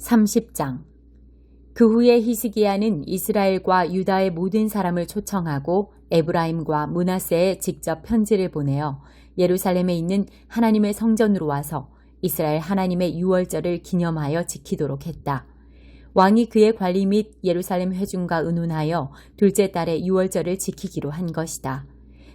30장. 그 후에 히스기야는 이스라엘과 유다의 모든 사람을 초청하고 에브라임과 므낫세에 직접 편지를 보내어 예루살렘에 있는 하나님의 성전으로 와서 이스라엘 하나님의 유월절을 기념하여 지키도록 했다. 왕이 그의 관리 및 예루살렘 회중과 의논하여 둘째 달에 유월절을 지키기로 한 것이다.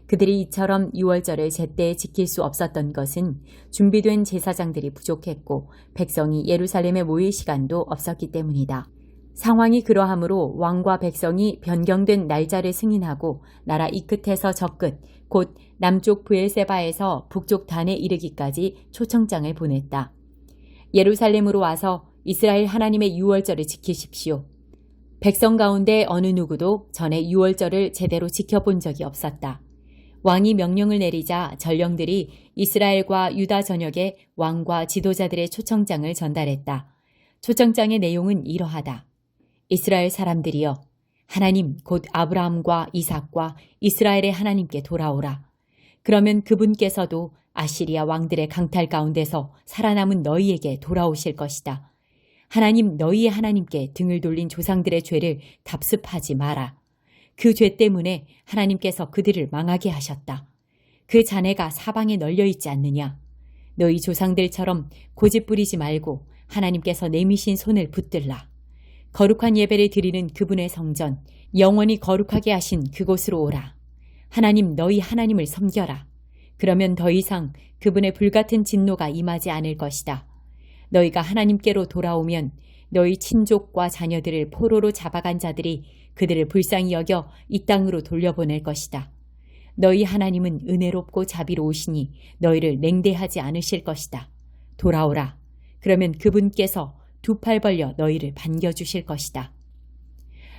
그들이 이처럼 유월절을 제때에 지킬 수 없었던 것은 준비된 제사장들이 부족했고 백성이 예루살렘에 모일 시간도 없었기 때문이다. 상황이 그러하므로 왕과 백성이 변경된 날짜를 승인하고 나라 이 끝에서 저 끝, 곧 남쪽 브엘세바에서 북쪽 단에 이르기까지 초청장을 보냈다. 예루살렘으로 와서 이스라엘 하나님의 유월절을 지키십시오. 백성 가운데 어느 누구도 전에 유월절을 제대로 지켜본 적이 없었다. 왕이 명령을 내리자 전령들이 이스라엘과 유다 전역에 왕과 지도자들의 초청장을 전달했다. 초청장의 내용은 이러하다. 이스라엘 사람들이여, 하나님 곧 아브라함과 이삭과 이스라엘의 하나님께 돌아오라. 그러면 그분께서도 아시리아 왕들의 강탈 가운데서 살아남은 너희에게 돌아오실 것이다. 하나님 너희의 하나님께 등을 돌린 조상들의 죄를 답습하지 마라. 그 죄 때문에 하나님께서 그들을 망하게 하셨다. 그 잔해가 사방에 널려 있지 않느냐. 너희 조상들처럼 고집 부리지 말고 하나님께서 내미신 손을 붙들라. 거룩한 예배를 드리는 그분의 성전, 영원히 거룩하게 하신 그곳으로 오라. 하나님 너희 하나님을 섬겨라. 그러면 더 이상 그분의 불같은 진노가 임하지 않을 것이다. 너희가 하나님께로 돌아오면 너희 친족과 자녀들을 포로로 잡아간 자들이 그들을 불쌍히 여겨 이 땅으로 돌려보낼 것이다. 너희 하나님은 은혜롭고 자비로우시니 너희를 냉대하지 않으실 것이다. 돌아오라. 그러면 그분께서 두 팔 벌려 너희를 반겨주실 것이다.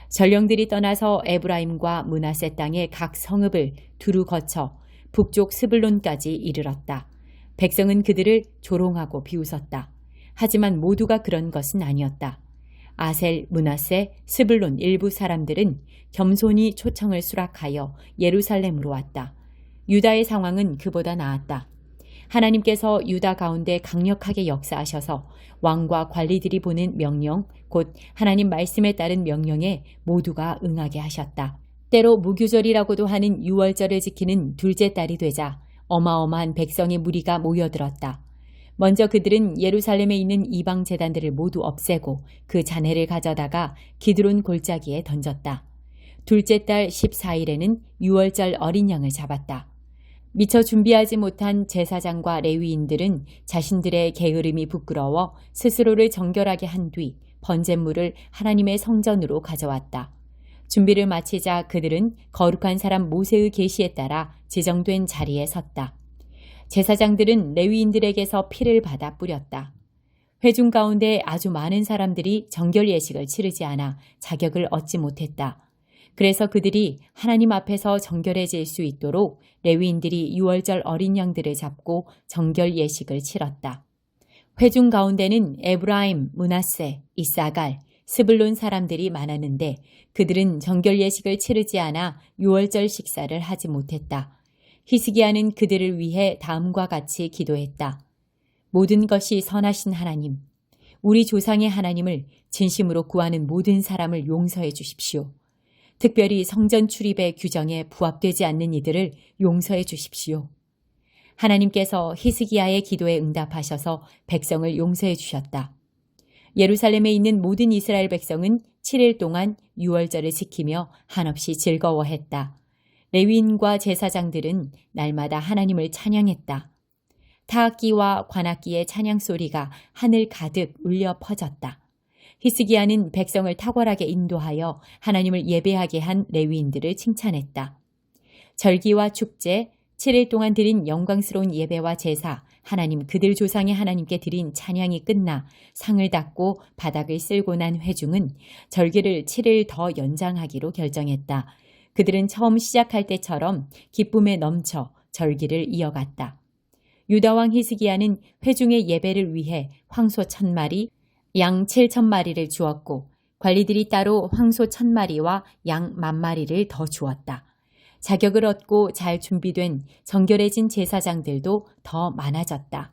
전령들이 떠나서 에브라임과 므낫세 땅의 각 성읍을 두루 거쳐 북쪽 스불론까지 이르렀다. 백성은 그들을 조롱하고 비웃었다. 하지만 모두가 그런 것은 아니었다. 아셀, 므낫세, 스불론 일부 사람들은 겸손히 초청을 수락하여 예루살렘으로 왔다. 유다의 상황은 그보다 나았다. 하나님께서 유다 가운데 강력하게 역사하셔서 왕과 관리들이 보낸 명령, 곧 하나님 말씀에 따른 명령에 모두가 응하게 하셨다. 때로 무교절이라고도 하는 유월절을 지키는 둘째 달이 되자 어마어마한 백성의 무리가 모여들었다. 먼저 그들은 예루살렘에 있는 이방 제단들을 모두 없애고 그 잔해를 가져다가 기드론 골짜기에 던졌다. 둘째 달 14일에는 유월절 어린 양을 잡았다. 미처 준비하지 못한 제사장과 레위인들은 자신들의 게으름이 부끄러워 스스로를 정결하게 한 뒤 번제물을 하나님의 성전으로 가져왔다. 준비를 마치자 그들은 거룩한 사람 모세의 계시에 따라 지정된 자리에 섰다. 제사장들은 레위인들에게서 피를 받아 뿌렸다. 회중 가운데 아주 많은 사람들이 정결 예식을 치르지 않아 자격을 얻지 못했다. 그래서 그들이 하나님 앞에서 정결해질 수 있도록 레위인들이 유월절 어린 양들을 잡고 정결 예식을 치렀다. 회중 가운데는 에브라임, 므낫세, 이사갈, 스불론 사람들이 많았는데 그들은 정결 예식을 치르지 않아 유월절 식사를 하지 못했다. 히스기야는 그들을 위해 다음과 같이 기도했다. 모든 것이 선하신 하나님, 우리 조상의 하나님을 진심으로 구하는 모든 사람을 용서해 주십시오. 특별히 성전 출입의 규정에 부합되지 않는 이들을 용서해 주십시오. 하나님께서 히스기야의 기도에 응답하셔서 백성을 용서해 주셨다. 예루살렘에 있는 모든 이스라엘 백성은 7일 동안 유월절을 지키며 한없이 즐거워했다. 레위인과 제사장들은 날마다 하나님을 찬양했다. 타악기와 관악기의 찬양 소리가 하늘 가득 울려 퍼졌다. 히스기야는 백성을 탁월하게 인도하여 하나님을 예배하게 한 레위인들을 칭찬했다. 절기와 축제, 7일 동안 드린 영광스러운 예배와 제사, 하나님 그들 조상의 하나님께 드린 찬양이 끝나 상을 닦고 바닥을 쓸고 난 회중은 절기를 7일 더 연장하기로 결정했다. 그들은 처음 시작할 때처럼 기쁨에 넘쳐 절기를 이어갔다. 유다왕 히스기야는 회중의 예배를 위해 황소 1000마리, 양 7000마리를 주었고 관리들이 따로 황소 1000마리와 양 10,000마리를 더 주었다. 자격을 얻고 잘 준비된 정결해진 제사장들도 더 많아졌다.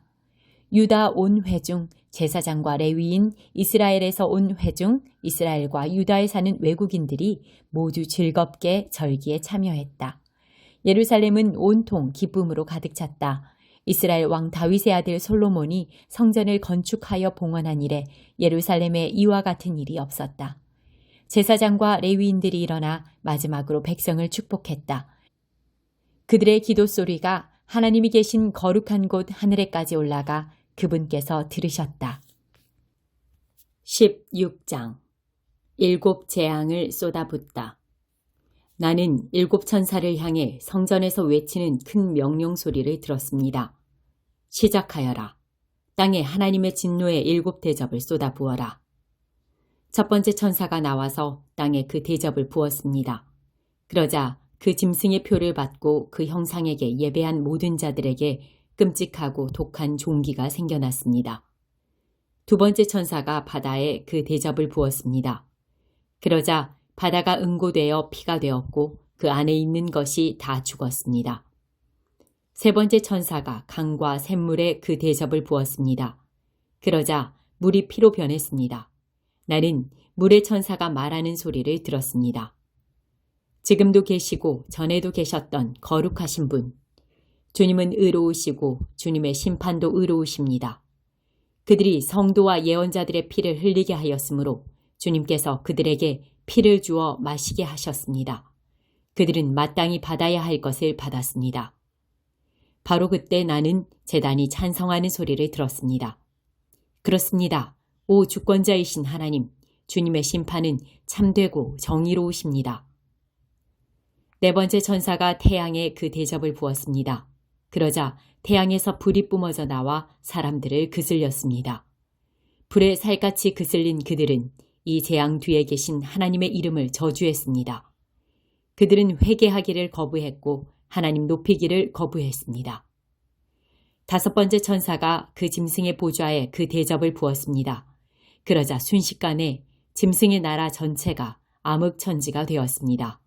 유다 온 회중, 제사장과 레위인, 이스라엘에서 온 회중, 이스라엘과 유다에 사는 외국인들이 모두 즐겁게 절기에 참여했다. 예루살렘은 온통 기쁨으로 가득 찼다. 이스라엘 왕 다윗의 아들 솔로몬이 성전을 건축하여 봉헌한 이래 예루살렘에 이와 같은 일이 없었다. 제사장과 레위인들이 일어나 마지막으로 백성을 축복했다. 그들의 기도 소리가 하나님이 계신 거룩한 곳 하늘에까지 올라가 그분께서 들으셨다. 16장 일곱 재앙을 쏟아붓다. 나는 일곱 천사를 향해 성전에서 외치는 큰 명령 소리를 들었습니다. 시작하여라. 땅에 하나님의 진노의 일곱 대접을 쏟아부어라. 첫 번째 천사가 나와서 땅에 그 대접을 부었습니다. 그러자 그 짐승의 표를 받고 그 형상에게 예배한 모든 자들에게 끔찍하고 독한 종기가 생겨났습니다. 두 번째 천사가 바다에 그 대접을 부었습니다. 그러자 바다가 응고되어 피가 되었고 그 안에 있는 것이 다 죽었습니다. 세 번째 천사가 강과 샘물에 그 대접을 부었습니다. 그러자 물이 피로 변했습니다. 나는 물의 천사가 말하는 소리를 들었습니다. 지금도 계시고 전에도 계셨던 거룩하신 분, 주님은 의로우시고 주님의 심판도 의로우십니다. 그들이 성도와 예언자들의 피를 흘리게 하였으므로 주님께서 그들에게 피를 주어 마시게 하셨습니다. 그들은 마땅히 받아야 할 것을 받았습니다. 바로 그때 나는 제단이 찬성하는 소리를 들었습니다. 그렇습니다. 오 주권자이신 하나님, 주님의 심판은 참되고 정의로우십니다. 네 번째 천사가 태양에 그 대접을 부었습니다. 그러자 태양에서 불이 뿜어져 나와 사람들을 그슬렸습니다. 불에 살같이 그슬린 그들은 이 재앙 뒤에 계신 하나님의 이름을 저주했습니다. 그들은 회개하기를 거부했고 하나님 높이기를 거부했습니다. 다섯 번째 천사가 그 짐승의 보좌에 그 대접을 부었습니다. 그러자 순식간에 짐승의 나라 전체가 암흑천지가 되었습니다.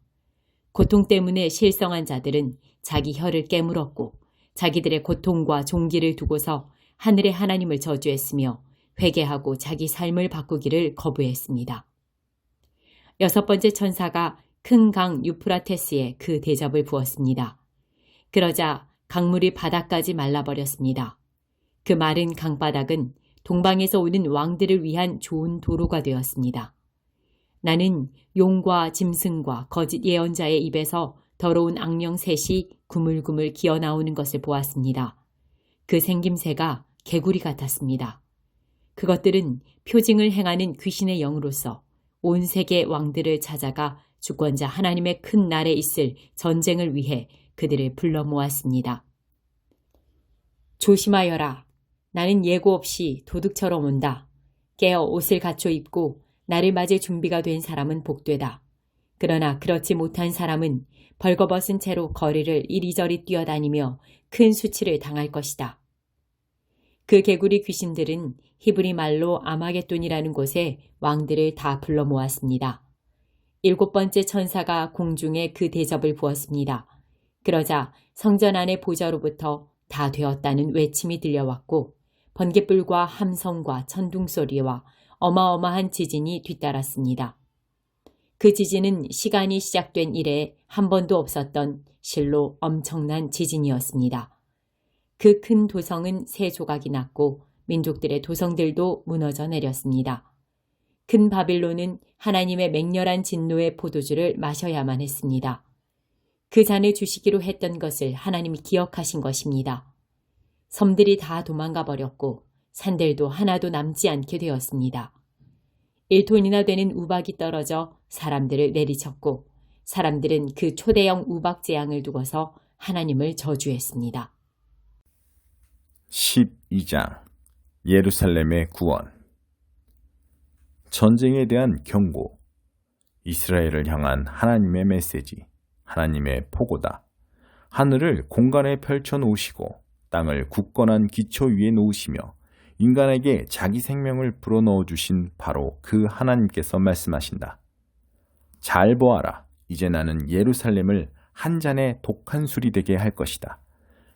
고통 때문에 실성한 자들은 자기 혀를 깨물었고 자기들의 고통과 종기를 두고서 하늘의 하나님을 저주했으며 회개하고 자기 삶을 바꾸기를 거부했습니다. 여섯 번째 천사가 큰 강 유프라테스에 그 대접을 부었습니다. 그러자 강물이 바닥까지 말라버렸습니다. 그 마른 강바닥은 동방에서 오는 왕들을 위한 좋은 도로가 되었습니다. 나는 용과 짐승과 거짓 예언자의 입에서 더러운 악령 셋이 구물구물 기어나오는 것을 보았습니다. 그 생김새가 개구리 같았습니다. 그것들은 표징을 행하는 귀신의 영으로서 온 세계 왕들을 찾아가 주권자 하나님의 큰 날에 있을 전쟁을 위해 그들을 불러 모았습니다. 조심하여라. 나는 예고 없이 도둑처럼 온다. 깨어 옷을 갖춰 입고 나를 맞을 준비가 된 사람은 복되다. 그러나 그렇지 못한 사람은 벌거벗은 채로 거리를 이리저리 뛰어다니며 큰 수치를 당할 것이다. 그 개구리 귀신들은 히브리 말로 아마겟돈이라는 곳에 왕들을 다 불러 모았습니다. 일곱 번째 천사가 공중에 그 대접을 부었습니다. 그러자 성전 안의 보좌로부터 다 되었다는 외침이 들려왔고 번갯불과 함성과 천둥소리와 어마어마한 지진이 뒤따랐습니다. 그 지진은 시간이 시작된 이래 한 번도 없었던 실로 엄청난 지진이었습니다. 그 큰 도성은 세 조각이 났고 민족들의 도성들도 무너져 내렸습니다. 큰 바빌론은 하나님의 맹렬한 진노의 포도주를 마셔야만 했습니다. 그 잔을 주시기로 했던 것을 하나님이 기억하신 것입니다. 섬들이 다 도망가 버렸고 산들도 하나도 남지 않게 되었습니다. 1톤이나 되는 우박이 떨어져 사람들을 내리쳤고 사람들은 그 초대형 우박 재앙을 두고서 하나님을 저주했습니다. 12장 예루살렘의 구원. 전쟁에 대한 경고. 이스라엘을 향한 하나님의 메시지. 하나님의 포고다. 하늘을 공간에 펼쳐 놓으시고 땅을 굳건한 기초 위에 놓으시며 인간에게 자기 생명을 불어넣어 주신 바로 그 하나님께서 말씀하신다. 잘 보아라. 이제 나는 예루살렘을 한 잔의 독한 술이 되게 할 것이다.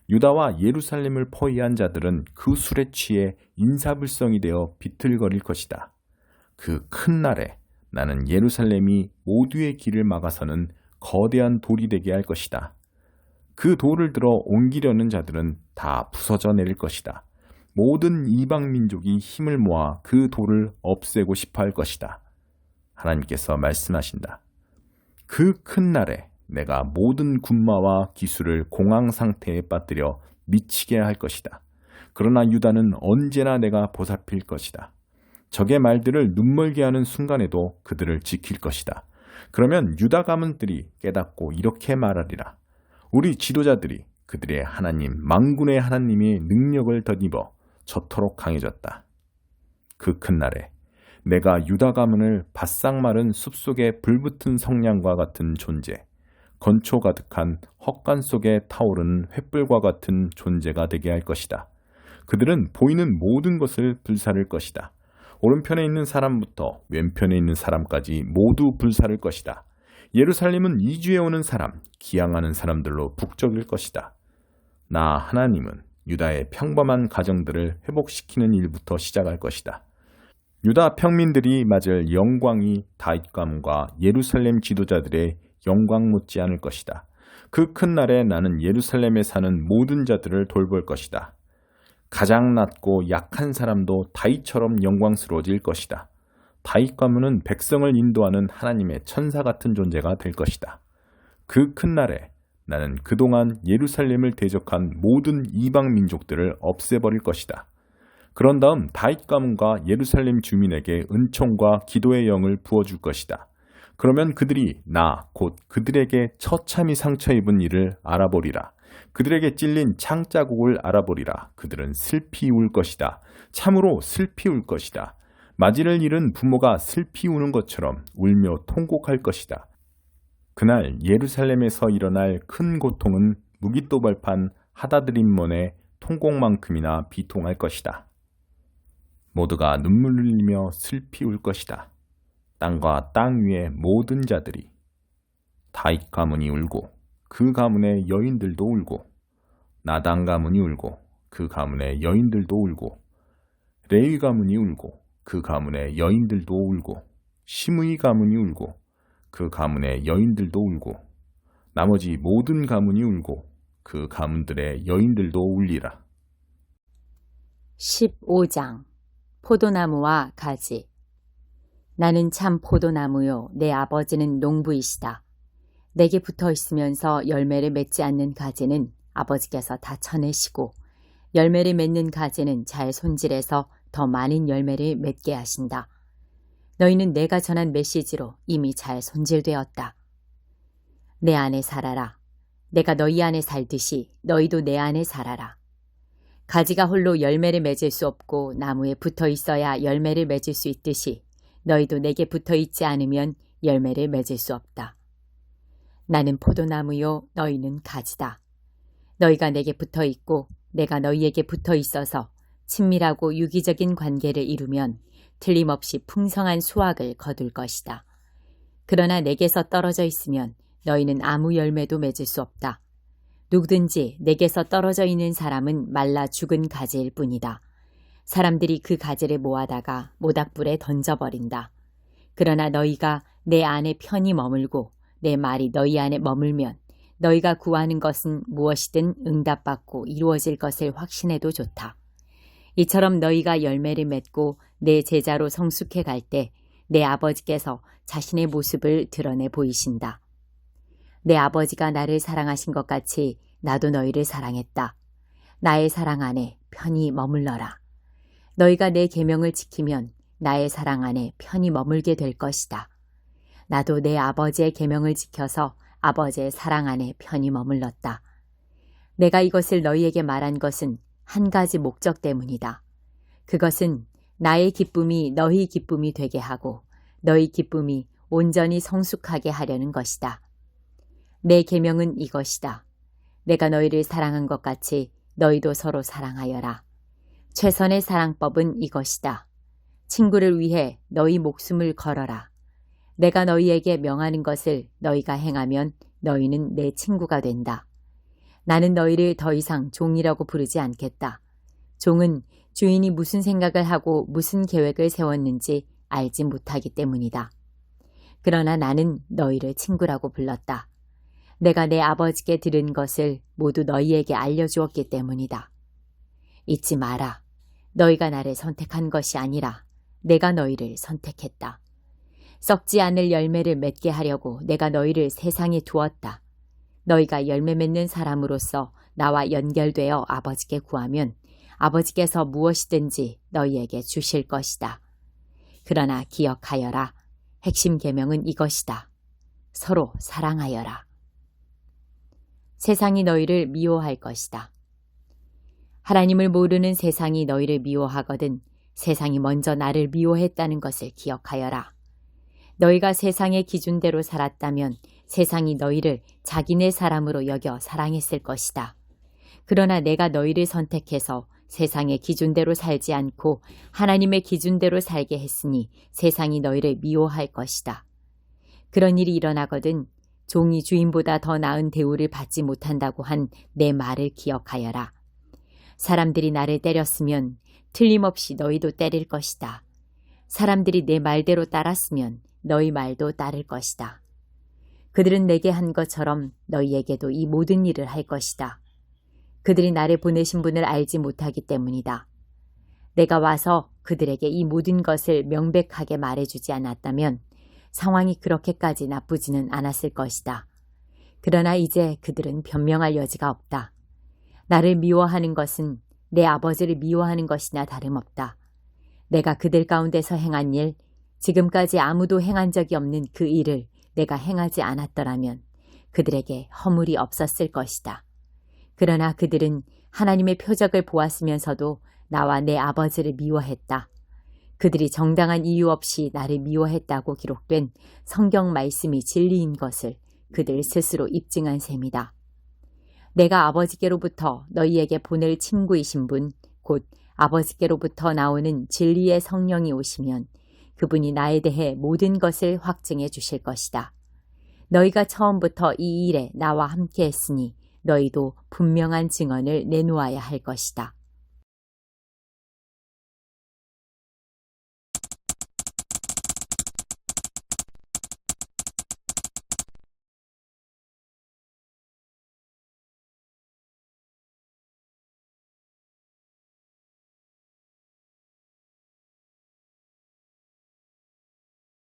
유다와 예루살렘을 포위한 자들은 그 술에 취해 인사불성이 되어 비틀거릴 것이다. 그 큰 날에 나는 예루살렘이 모두의 길을 막아서는 거대한 돌이 되게 할 것이다. 그 돌을 들어 옮기려는 자들은 다 부서져 내릴 것이다. 모든 이방 민족이 힘을 모아 그 돌을 없애고 싶어 할 것이다. 하나님께서 말씀하신다. 그 큰 날에 내가 모든 군마와 기술을 공황 상태에 빠뜨려 미치게 할 것이다. 그러나 유다는 언제나 내가 보살필 것이다. 적의 말들을 눈멀게 하는 순간에도 그들을 지킬 것이다. 그러면 유다 가문들이 깨닫고 이렇게 말하리라. 우리 지도자들이 그들의 하나님 만군의 하나님의 능력을 덧입어 저토록 강해졌다. 그 큰 날에 내가 유다 가문을 바싹 마른 숲속에 불붙은 성냥과 같은 존재, 건초 가득한 헛간 속에 타오르는 횃불과 같은 존재가 되게 할 것이다. 그들은 보이는 모든 것을 불사를 것이다. 오른편에 있는 사람부터 왼편에 있는 사람까지 모두 불사를 것이다. 예루살렘은 이주해 오는 사람, 기양하는 사람들로 북적일 것이다. 나 하나님은 유다의 평범한 가정들을 회복시키는 일부터 시작할 것이다. 유다 평민들이 맞을 영광이 다윗 가문과 예루살렘 지도자들의 영광 못지 않을 것이다. 그 큰 날에 나는 예루살렘에 사는 모든 자들을 돌볼 것이다. 가장 낮고 약한 사람도 다윗처럼 영광스러워질 것이다. 다윗 가문은 백성을 인도하는 하나님의 천사 같은 존재가 될 것이다. 그 큰 날에 나는 그동안 예루살렘을 대적한 모든 이방 민족들을 없애버릴 것이다. 그런 다음 다윗 가문과 예루살렘 주민에게 은총과 기도의 영을 부어줄 것이다. 그러면 그들이 나 곧 그들에게 처참히 상처 입은 일을 알아보리라. 그들에게 찔린 창자국을 알아보리라. 그들은 슬피 울 것이다. 참으로 슬피 울 것이다. 마지를 잃은 부모가 슬피 우는 것처럼 울며 통곡할 것이다. 그날 예루살렘에서 일어날 큰 고통은 무기또발판 하다드림몬의 통곡만큼이나 비통할 것이다. 모두가 눈물 흘리며 슬피 울 것이다. 땅과 땅 위의 모든 자들이. 다윗 가문이 울고 그 가문의 여인들도 울고, 나단 가문이 울고 그 가문의 여인들도 울고, 레위 가문이 울고 그 가문의 여인들도 울고, 시므이 가문이 울고 그 가문의 여인들도 울고, 나머지 모든 가문이 울고 그 가문들의 여인들도 울리라. 15장 포도나무와 가지. 나는 참 포도나무요, 내 아버지는 농부이시다. 내게 붙어 있으면서 열매를 맺지 않는 가지는 아버지께서 다 쳐내시고, 열매를 맺는 가지는 잘 손질해서 더 많은 열매를 맺게 하신다. 너희는 내가 전한 메시지로 이미 잘 손질되었다. 내 안에 살아라. 내가 너희 안에 살듯이 너희도 내 안에 살아라. 가지가 홀로 열매를 맺을 수 없고 나무에 붙어 있어야 열매를 맺을 수 있듯이 너희도 내게 붙어 있지 않으면 열매를 맺을 수 없다. 나는 포도나무요, 너희는 가지다. 너희가 내게 붙어 있고 내가 너희에게 붙어 있어서 친밀하고 유기적인 관계를 이루면 틀림없이 풍성한 수확을 거둘 것이다. 그러나 내게서 떨어져 있으면 너희는 아무 열매도 맺을 수 없다. 누구든지 내게서 떨어져 있는 사람은 말라 죽은 가지일 뿐이다. 사람들이 그 가지를 모아다가 모닥불에 던져버린다. 그러나 너희가 내 안에 편히 머물고 내 말이 너희 안에 머물면 너희가 구하는 것은 무엇이든 응답받고 이루어질 것을 확신해도 좋다. 이처럼 너희가 열매를 맺고 내 제자로 성숙해 갈 때 내 아버지께서 자신의 모습을 드러내 보이신다. 내 아버지가 나를 사랑하신 것 같이 나도 너희를 사랑했다. 나의 사랑 안에 편히 머물러라. 너희가 내 계명을 지키면 나의 사랑 안에 편히 머물게 될 것이다. 나도 내 아버지의 계명을 지켜서 아버지의 사랑 안에 편히 머물렀다. 내가 이것을 너희에게 말한 것은 한 가지 목적 때문이다. 그것은 나의 기쁨이 너희 기쁨이 되게 하고 너희 기쁨이 온전히 성숙하게 하려는 것이다. 내 계명은 이것이다. 내가 너희를 사랑한 것 같이 너희도 서로 사랑하여라. 최선의 사랑법은 이것이다. 친구를 위해 너희 목숨을 걸어라. 내가 너희에게 명하는 것을 너희가 행하면 너희는 내 친구가 된다. 나는 너희를 더 이상 종이라고 부르지 않겠다. 종은 주인이 무슨 생각을 하고 무슨 계획을 세웠는지 알지 못하기 때문이다. 그러나 나는 너희를 친구라고 불렀다. 내가 내 아버지께 들은 것을 모두 너희에게 알려주었기 때문이다. 잊지 마라. 너희가 나를 선택한 것이 아니라 내가 너희를 선택했다. 썩지 않을 열매를 맺게 하려고 내가 너희를 세상에 두었다. 너희가 열매 맺는 사람으로서 나와 연결되어 아버지께 구하면 아버지께서 무엇이든지 너희에게 주실 것이다. 그러나 기억하여라. 핵심 계명은 이것이다. 서로 사랑하여라. 세상이 너희를 미워할 것이다. 하나님을 모르는 세상이 너희를 미워하거든 세상이 먼저 나를 미워했다는 것을 기억하여라. 너희가 세상의 기준대로 살았다면 세상이 너희를 자기네 사람으로 여겨 사랑했을 것이다. 그러나 내가 너희를 선택해서 세상의 기준대로 살지 않고 하나님의 기준대로 살게 했으니 세상이 너희를 미워할 것이다. 그런 일이 일어나거든 종이 주인보다 더 나은 대우를 받지 못한다고 한 내 말을 기억하여라. 사람들이 나를 때렸으면 틀림없이 너희도 때릴 것이다. 사람들이 내 말대로 따랐으면 너희 말도 따를 것이다. 그들은 내게 한 것처럼 너희에게도 이 모든 일을 할 것이다. 그들이 나를 보내신 분을 알지 못하기 때문이다. 내가 와서 그들에게 이 모든 것을 명백하게 말해주지 않았다면 상황이 그렇게까지 나쁘지는 않았을 것이다. 그러나 이제 그들은 변명할 여지가 없다. 나를 미워하는 것은 내 아버지를 미워하는 것이나 다름없다. 내가 그들 가운데서 행한 일, 지금까지 아무도 행한 적이 없는 그 일을 내가 행하지 않았더라면 그들에게 허물이 없었을 것이다. 그러나 그들은 하나님의 표적을 보았으면서도 나와 내 아버지를 미워했다. 그들이 정당한 이유 없이 나를 미워했다고 기록된 성경 말씀이 진리인 것을 그들 스스로 입증한 셈이다. 내가 아버지께로부터 너희에게 보낼 친구이신 분, 곧 아버지께로부터 나오는 진리의 성령이 오시면 그분이 나에 대해 모든 것을 확증해 주실 것이다. 너희가 처음부터 이 일에 나와 함께 했으니 너희도 분명한 증언을 내놓아야 할 것이다.